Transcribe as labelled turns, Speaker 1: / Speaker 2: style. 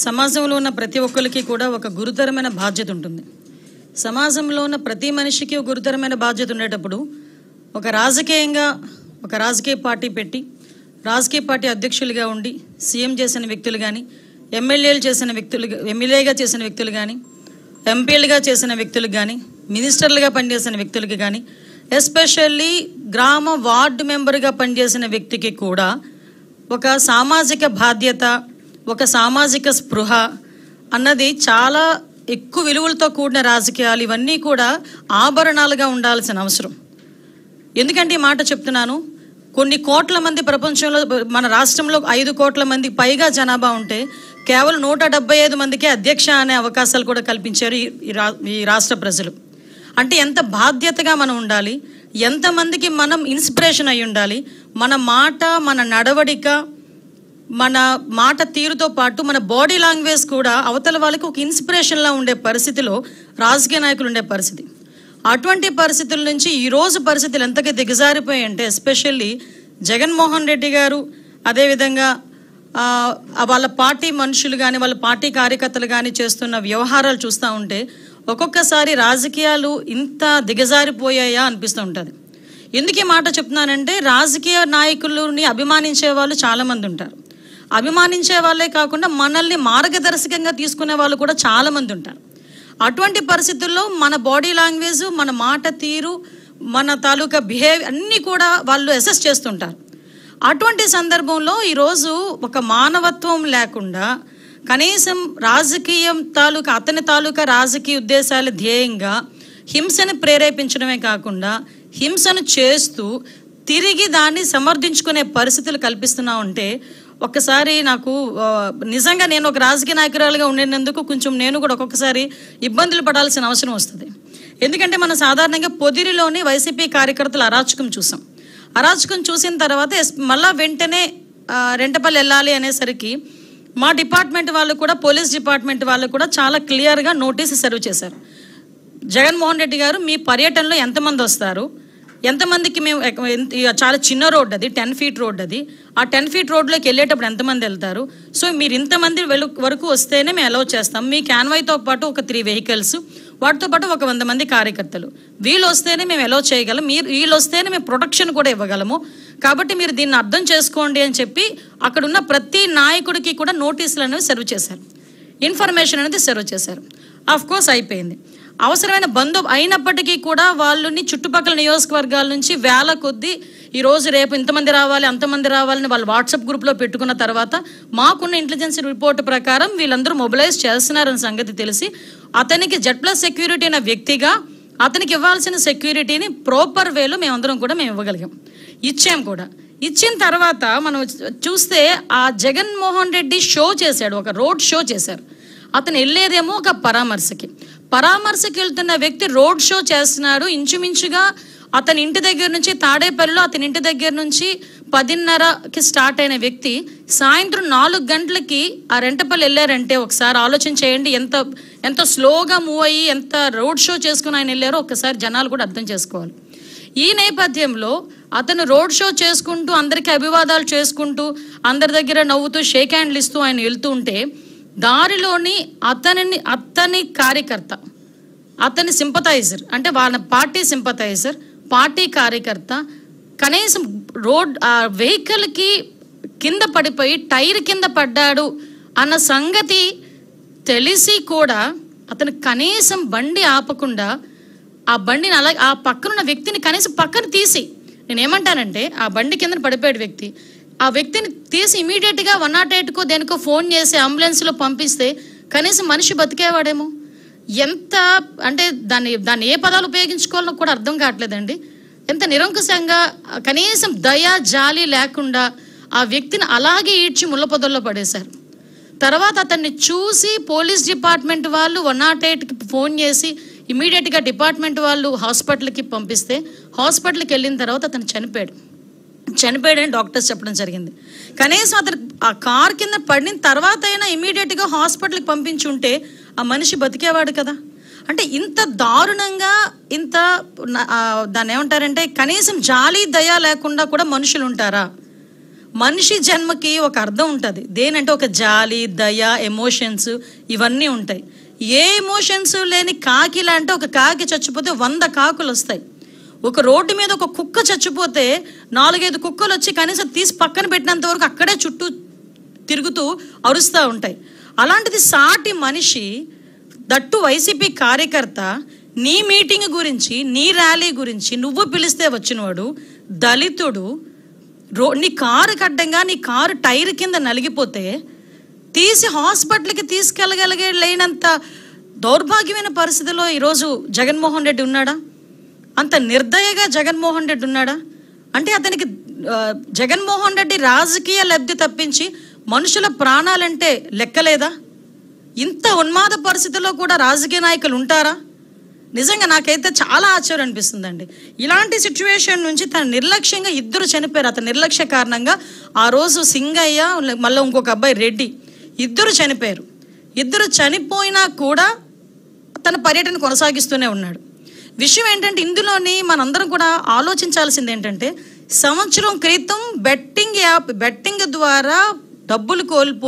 Speaker 1: సమాజంలో ఉన్న ప్రతి ఒక్కరికి కూడా ఒక గురుతరమైన బాధ్యత ఉంటుంది. సమాజంలో ఉన్న ప్రతి మనిషికి ఒక గురుతరమైన బాధ్యత ఉండేటప్పుడు ఒక రాజకీయ పార్టీ పెట్టి రాజకీయ పార్టీ అధ్యక్షులుగా ఉండి సీఎం చేసిన వ్యక్తులు కానీ, ఎమ్మెల్యేగా చేసిన వ్యక్తులు కానీ, ఎంపీలుగా చేసిన వ్యక్తులు కానీ, మినిస్టర్లుగా పనిచేసిన వ్యక్తులకి కానీ, ఎస్పెషల్లీ గ్రామ వార్డు మెంబర్గా పనిచేసిన వ్యక్తికి కూడా ఒక సామాజిక బాధ్యత, ఒక సామాజిక స్పృహ అన్నది చాలా ఎక్కువ విలువలతో కూడిన రాజకీయాలు ఇవన్నీ కూడా ఆభరణాలుగా ఉండాల్సిన అవసరం. ఎందుకంటే ఈ మాట చెప్తున్నాను, కొన్ని కోట్ల మంది ప్రపంచంలో, మన రాష్ట్రంలో 5 కోట్ల మందికి పైగా జనాభా ఉంటే కేవలం 175 మందికే అధ్యక్ష అనే అవకాశాలు కూడా కల్పించారు ఈ రాష్ట్ర ప్రజలు. అంటే ఎంత బాధ్యతగా మనం ఉండాలి, ఎంతమందికి మనం ఇన్స్పిరేషన్ అయి ఉండాలి. మన మాట, మన నడవడిక, మన మాట తీరుతో పాటు మన బాడీ లాంగ్వేజ్ కూడా అవతల వాళ్ళకి ఒక ఇన్స్పిరేషన్లా ఉండే పరిస్థితిలో రాజకీయ నాయకులు ఉండే పరిస్థితి. అటువంటి పరిస్థితుల నుంచి ఈరోజు పరిస్థితులు ఎంతగా దిగజారిపోయాయి అంటే, ఎస్పెషల్లీ జగన్మోహన్ రెడ్డి గారు, అదేవిధంగా వాళ్ళ పార్టీ మనుషులు కానీ, వాళ్ళ పార్టీ కార్యకర్తలు కానీ చేస్తున్న వ్యవహారాలు చూస్తూ ఉంటే ఒక్కొక్కసారి రాజకీయాలు ఇంత దిగజారిపోయాయా అనిపిస్తూ ఉంటుంది. ఎందుకు ఈ మాట చెప్తున్నానంటే, రాజకీయ నాయకులని అభిమానించే వాళ్ళు చాలామంది ఉంటారు. అభిమానించే వాళ్ళే కాకుండా మనల్ని మార్గదర్శకంగా తీసుకునే వాళ్ళు కూడా చాలామంది ఉంటారు. అటువంటి పరిస్థితుల్లో మన బాడీ లాంగ్వేజ్, మన మాట తీరు, మన తాలూకా బిహేవియర్ అన్నీ కూడా వాళ్ళు అసెస్ చేస్తుంటారు. అటువంటి సందర్భంలో ఈరోజు ఒక మానవత్వం లేకుండా కనీసం రాజకీయం అతని తాలూకా రాజకీయ ఉద్దేశాల ధ్యేయంగా హింసను ప్రేరేపించడమే కాకుండా హింసను చేస్తూ తిరిగి దాన్ని సమర్థించుకునే పరిస్థితులు కల్పిస్తున్నా ఉంటే ఒక్కసారి నాకు నిజంగా నేను ఒక రాజకీయ నాయకురాలుగా ఉండేందుకు కొంచెం నేను కూడా ఒక్కొక్కసారి ఇబ్బందులు పడాల్సిన అవసరం వస్తుంది. ఎందుకంటే మనం సాధారణంగా పొదిరిలోని వైసీపీ కార్యకర్తలు అరాచకం చూసాం. అరాచకం చూసిన తర్వాత మళ్ళా వెంటనే రెంటపల్లి వెళ్ళాలి అనేసరికి మా డిపార్ట్మెంట్ వాళ్ళు కూడా, పోలీస్ డిపార్ట్మెంట్ వాళ్ళు కూడా చాలా క్లియర్గా నోటీస్ సర్వ్ చేశారు. జగన్మోహన్ రెడ్డి గారు, మీ పర్యటనలో ఎంతమంది వస్తారు, ఎంతమందికి మేము, చాలా చిన్న రోడ్ అది, 10 ఫీట్ రోడ్ అది, ఆ 10 ఫీట్ రోడ్లోకి వెళ్ళేటప్పుడు ఎంతమంది వెళ్తారు, సో మీరు ఇంతమంది వరకు వస్తేనే మేము అలౌ చేస్తాం. మీ క్యాన్వాయ్తో పాటు ఒక 3 వెహికల్స్, వాటితో పాటు ఒక 100 మంది కార్యకర్తలు, వీళ్ళు వస్తేనే మేము అలౌ చేయగలం, వీళ్ళు వస్తేనే మేము ప్రొటెక్షన్ కూడా ఇవ్వగలము, కాబట్టి మీరు దీన్ని అర్థం చేసుకోండి అని చెప్పి అక్కడ ఉన్న ప్రతి నాయకుడికి కూడా నోటీసులు అనేవి సర్వ్ చేశారు, ఇన్ఫర్మేషన్ అనేది సర్వ్ చేశారు. ఆఫ్ కోర్స్ అయిపోయింది. అవసరమైన అయినప్పటికీ కూడా వాళ్ళని చుట్టుపక్కల నియోజకవర్గాల నుంచి వేల కొద్దీ ఈరోజు రేపు ఇంతమంది రావాలి, అంతమంది రావాలని వాళ్ళు వాట్సాప్ గ్రూప్లో పెట్టుకున్న తర్వాత మాకున్న ఇంటెలిజెన్స్ రిపోర్ట్ ప్రకారం వీళ్ళందరూ మొబిలైజ్ చేస్తున్నారన్న సంగతి తెలిసి అతనికి Z+ సెక్యూరిటీ అనే వ్యక్తిగా అతనికి ఇవ్వాల్సిన సెక్యూరిటీని ప్రాపర్ వేలో మేమందరం కూడా మేము ఇవ్వగలిగాం, ఇచ్చాం కూడా. ఇచ్చిన తర్వాత మనం చూస్తే ఆ జగన్మోహన్ రెడ్డి షో చేశాడు, ఒక రోడ్ షో చేశారు. అతను వెళ్ళేదేమో ఒక పరామర్శకి వెళ్తున్న వ్యక్తి రోడ్ షో చేస్తున్నాడు. ఇంచుమించుగా అతని ఇంటి దగ్గర నుంచి, తాడేపల్లిలో అతని ఇంటి దగ్గర నుంచి 10:30కి స్టార్ట్ అయిన వ్యక్తి సాయంత్రం 4 గంటలకి ఆ రెంటపల్లి వెళ్ళారంటే ఒకసారి ఆలోచన చేయండి, ఎంత స్లోగా మూవ్ అయ్యి ఎంత రోడ్ షో చేసుకుని ఆయన వెళ్ళారో ఒక్కసారి జనాలు కూడా అర్థం చేసుకోవాలి. ఈ నేపథ్యంలో అతను రోడ్ షో చేసుకుంటూ, అందరికీ అభివాదాలు చేసుకుంటూ, అందరి దగ్గర నవ్వుతూ, షేక్ హ్యాండ్లు ఇస్తూ ఆయన వెళ్తూ ఉంటే దారిలోని అతని కార్యకర్త, అతని సింపథైజర్, అంటే వాళ్ళ పార్టీ సింపథైజర్, పార్టీ కార్యకర్త కనీసం వెహికల్కి కింద పడిపోయి టైర్ కింద పడ్డాడు అన్న సంగతి తెలిసి కూడా అతను కనీసం బండి ఆపకుండా ఆ బండిని అలాగే ఆ పక్కనున్న వ్యక్తిని కనీసం పక్కన తీసి, నేనేమంటానంటే ఆ బండి కింద పడిపోయాడు వ్యక్తి, ఆ వ్యక్తిని తీసి ఇమీడియట్గా 108కో దేనికో ఫోన్ చేసి అంబులెన్స్లో పంపిస్తే కనీసం మనిషి బతికేవాడేమో. ఎంత అంటే దాన్ని ఏ పదాలు ఉపయోగించుకోవాలో కూడా అర్థం కావట్లేదండి. ఎంత నిరంకుశంగా, కనీసం దయ జాలి లేకుండా ఆ వ్యక్తిని అలాగే ఈడ్చి ముళ్ళ పొదల్లో పడేశారు. తర్వాత అతన్ని చూసి పోలీస్ డిపార్ట్మెంట్ వాళ్ళు 108కి ఫోన్ చేసి ఇమీడియట్గా డిపార్ట్మెంట్ వాళ్ళు హాస్పిటల్కి పంపిస్తే హాస్పిటల్కి వెళ్ళిన తర్వాత అతను చనిపోయాడని డాక్టర్స్ చెప్పడం జరిగింది. కనీసం అతను ఆ కార్ కింద పడిన తర్వాత అయినా ఇమీడియట్గా హాస్పిటల్కి పంపించి ఉంటే ఆ మనిషి బతికేవాడు కదా. అంటే ఇంత దారుణంగా, ఇంత దాన్ని ఏమంటారంటే కనీసం జాలి దయ లేకుండా కూడా మనుషులు ఉంటారా? మనిషి జన్మకి ఒక అర్థం ఉంటుంది. దేనంటే ఒక జాలి, దయ, ఎమోషన్స్ ఇవన్నీ ఉంటాయి. ఏ ఎమోషన్స్ లేని కాకిలా అంటే ఒక కాకి చచ్చిపోతే 100 కాకులు వస్తాయి. ఒక రోడ్డు మీద ఒక కుక్క చచ్చిపోతే 4-5 కుక్కలు వచ్చి కనీసం తీసి పక్కన పెట్టినంత వరకు అక్కడే చుట్టూ తిరుగుతూ అరుస్తూ ఉంటాయి. అలాంటిది సాటి మనిషి, దట్టు వైసీపీ కార్యకర్త, నీ మీటింగ్ గురించి, నీ ర్యాలీ గురించి నువ్వు పిలిస్తే వచ్చినవాడు దళితుడు, నీ కారు కడ్డంగా నీ కారు టైర్ కింద నలిగిపోతే తీసి హాస్పిటల్కి లేనంత దౌర్భాగ్యమైన పరిస్థితిలో ఈరోజు జగన్మోహన్ రెడ్డి ఉన్నాడా? అంత నిర్దయగా జగన్మోహన్ రెడ్డి ఉన్నాడా? అంటే అతనికి జగన్మోహన్ రెడ్డి రాజకీయ లబ్ధి తప్పించి మనుషుల ప్రాణాలంటే లెక్కలేదా? ఇంత ఉన్మాద పరిస్థితిలో కూడా రాజకీయ నాయకులు ఉంటారా? నిజంగా నాకైతే చాలా ఆశ్చర్యం అనిపిస్తుందండి. ఇలాంటి సిచ్యువేషన్ నుంచి తన నిర్లక్ష్యంగా 2 చనిపోయారు. అతని నిర్లక్ష్య కారణంగా ఆ రోజు సింగయ్య, మళ్ళీ ఇంకొక అబ్బాయి రెడ్డి, 2 చనిపోయారు. 2 చనిపోయినా కూడా తన పర్యటన కొనసాగిస్తూనే ఉన్నాడు. విషయం ఏంటంటే ఇందులోని మనందరం కూడా ఆలోచించాల్సింది ఏంటంటే, సంవత్సరం క్రితం బెట్టింగ్ ద్వారా డబ్బులు కోల్పో